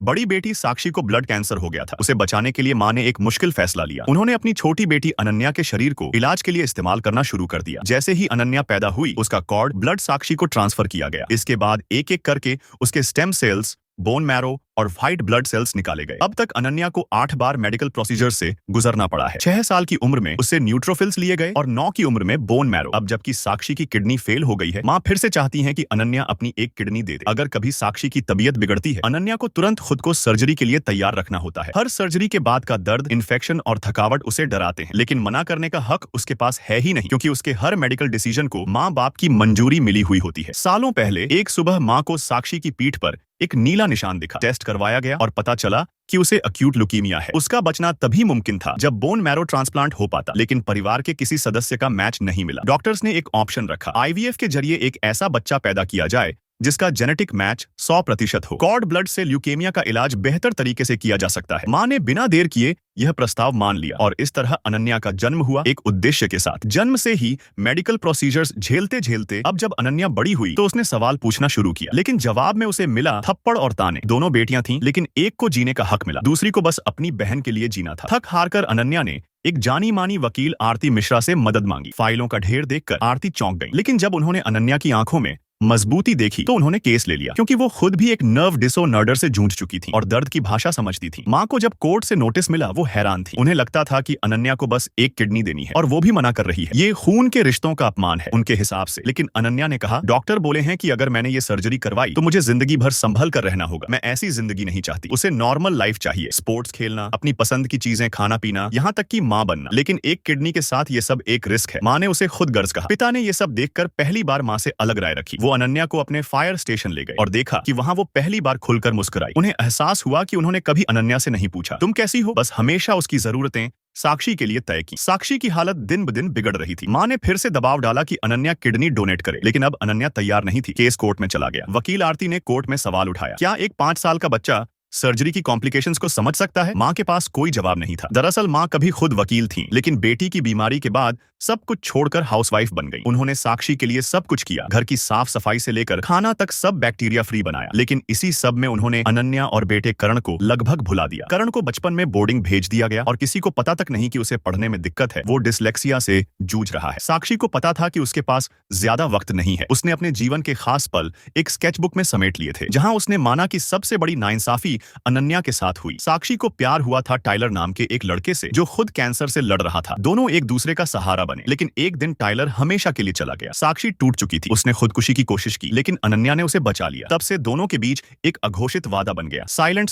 बड़ी बेटी साक्षी को ब्लड कैंसर हो गया था। उसे बचाने के लिए मां ने एक मुश्किल फैसला लिया। उन्होंने अपनी छोटी बेटी अनन्या के शरीर को इलाज के लिए इस्तेमाल करना शुरू कर दिया। जैसे ही अनन्या पैदा हुई, उसका कॉर्ड ब्लड साक्षी को ट्रांसफर किया गया। इसके बाद एक एक करके उसके स्टेम सेल्स, बोन मैरो और व्हाइट ब्लड सेल्स निकाले गए। अब तक अनन्या को 8 बार मेडिकल प्रोसीजर से गुजरना पड़ा है। 6 साल की उम्र में उससे न्यूट्रोफिल्स लिए गए और 9 की उम्र में बोन मैरो। अब जबकि साक्षी की किडनी फेल हो गई है, मां फिर से चाहती है कि अनन्या अपनी एक किडनी दे दे। अगर कभी साक्षी की तबीयत बिगड़ती है, अनन्या को तुरंत खुद को सर्जरी के लिए तैयार रखना होता है। हर सर्जरी के बाद का दर्द, इन्फेक्शन और थकावट उसे डराते हैं, लेकिन मना करने का हक उसके पास है ही नहीं, क्योंकि उसके हर मेडिकल डिसीजन को माँ बाप की मंजूरी मिली हुई होती है। सालों पहले एक सुबह माँ को साक्षी की पीठ पर एक नीला निशान दिखा। टेस्ट करवाया गया और पता चला कि उसे अक्यूट ल्यूकीमिया है। उसका बचना तभी मुमकिन था जब बोन मैरो ट्रांसप्लांट हो पाता, लेकिन परिवार के किसी सदस्य का मैच नहीं मिला। डॉक्टर्स ने एक ऑप्शन रखा, आईवीएफ के जरिए एक ऐसा बच्चा पैदा किया जाए जिसका जेनेटिक मैच 100% हो। कॉर्ड ब्लड से ल्यूकेमिया का इलाज बेहतर तरीके से किया जा सकता है। मां ने बिना देर किए यह प्रस्ताव मान लिया और इस तरह अनन्या का जन्म हुआ, एक उद्देश्य के साथ। जन्म से ही मेडिकल प्रोसीजर्स झेलते झेलते अब जब अनन्या बड़ी हुई तो उसने सवाल पूछना शुरू किया, लेकिन जवाब में उसे मिला थप्पड़ और ताने। दोनों बेटियां थीं, लेकिन एक को जीने का हक मिला, दूसरी को बस अपनी बहन के लिए जीना था। थक हार कर अनन्या ने एक जानी मानी वकील आरती मिश्रा से मदद मांगी। फाइलों का ढेर देखकर आरती चौंक गई, लेकिन जब उन्होंने अनन्या की आंखों में मजबूती देखी तो उन्होंने केस ले लिया, क्योंकि वो खुद भी एक नर्व डिसऑर्डर से जूझ चुकी थी और दर्द की भाषा समझती थी। मां को जब कोर्ट से नोटिस मिला, वो हैरान थी। उन्हें लगता था कि अनन्या को बस एक किडनी देनी है और वो भी मना कर रही है। ये खून के रिश्तों का अपमान है उनके हिसाब से। लेकिन अनन्या ने कहा, डॉक्टर बोले हैं कि अगर मैंने ये सर्जरी करवाई तो मुझे जिंदगी भर संभल कर रहना होगा। मैं ऐसी जिंदगी नहीं चाहती। उसे नॉर्मल लाइफ चाहिए, स्पोर्ट्स खेलना, अपनी पसंद की चीजें खाना पीना, यहाँ तक कि मां बनना। लेकिन एक किडनी के साथ ये सब एक रिस्क है। मां ने उसे खुद गर्ज कहा। पिता ने ये सब देखकर पहली बार मां से अलग राय रखी। वो अनन्या को अपने फायर स्टेशन ले गए और देखा कि वहां वो पहली बार खुलकर मुस्कुराई। उन्हें एहसास हुआ कि उन्होंने कभी अनन्या से नहीं पूछा, तुम कैसी हो, बस हमेशा उसकी जरूरतें साक्षी के लिए तय की। साक्षी की हालत दिन ब दिन बिगड़ रही थी। मां ने फिर से दबाव डाला कि अनन्या किडनी डोनेट करे, लेकिन अब अनन्या तैयार नहीं थी। केस कोर्ट में चला गया। वकील आरती ने कोर्ट में सवाल उठाया, क्या एक 5 साल का बच्चा सर्जरी की कॉम्प्लिकेशंस को समझ सकता है? मां के पास कोई जवाब नहीं था। दरअसल मां कभी खुद वकील थीं, लेकिन बेटी की बीमारी के बाद सब कुछ छोड़कर हाउसवाइफ बन गई। उन्होंने साक्षी के लिए सब कुछ किया, घर की साफ सफाई से लेकर खाना तक सब बैक्टीरिया फ्री बनाया। लेकिन इसी सब में उन्होंने अनन्या और बेटे करण को लगभग भुला दिया। करण को बचपन में बोर्डिंग भेज दिया गया और किसी को पता तक नहीं कि उसे पढ़ने में दिक्कत है। वो डिसलेक्सिया से जूझ रहा है। साक्षी को पता था कि उसके पास ज्यादा वक्त नहीं है। उसने अपने जीवन के खास पल एक स्केचबुक में समेट लिए थे, जहां उसने माना कि सबसे बड़ी नाइंसाफी अनन्या के साथ हुई। साक्षी को प्यार हुआ था टाइलर नाम के एक लड़के से, जो खुद कैंसर से लड़ रहा था। दोनों एक दूसरे का सहारा बने, लेकिन एक दिन टाइलर हमेशा के लिए चला गया। साक्षी टूट चुकी थी। उसने खुदकुशी की कोशिश की, लेकिन अनन्या ने उसे बचा लिया। तब से दोनों के बीच एक अघोषित वादा बन गया, साइलेंट